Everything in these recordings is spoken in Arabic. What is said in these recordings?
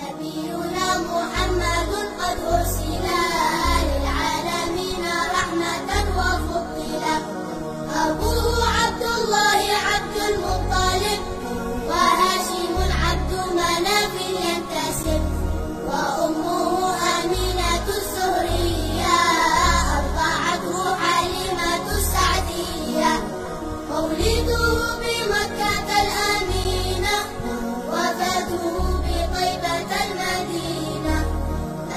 نبينا محمد قد أرسل للعالمين رحمة وفضلا. أبوه عبد الله عبد المطلب، وهاشم عبد مناف ينتسب، وأمه آمنة الزهرية أرضعته حليمة السعدية. مولده بمكة الأمينة، وفاته بطيبة المدينة،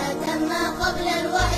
أتم قبل الوحي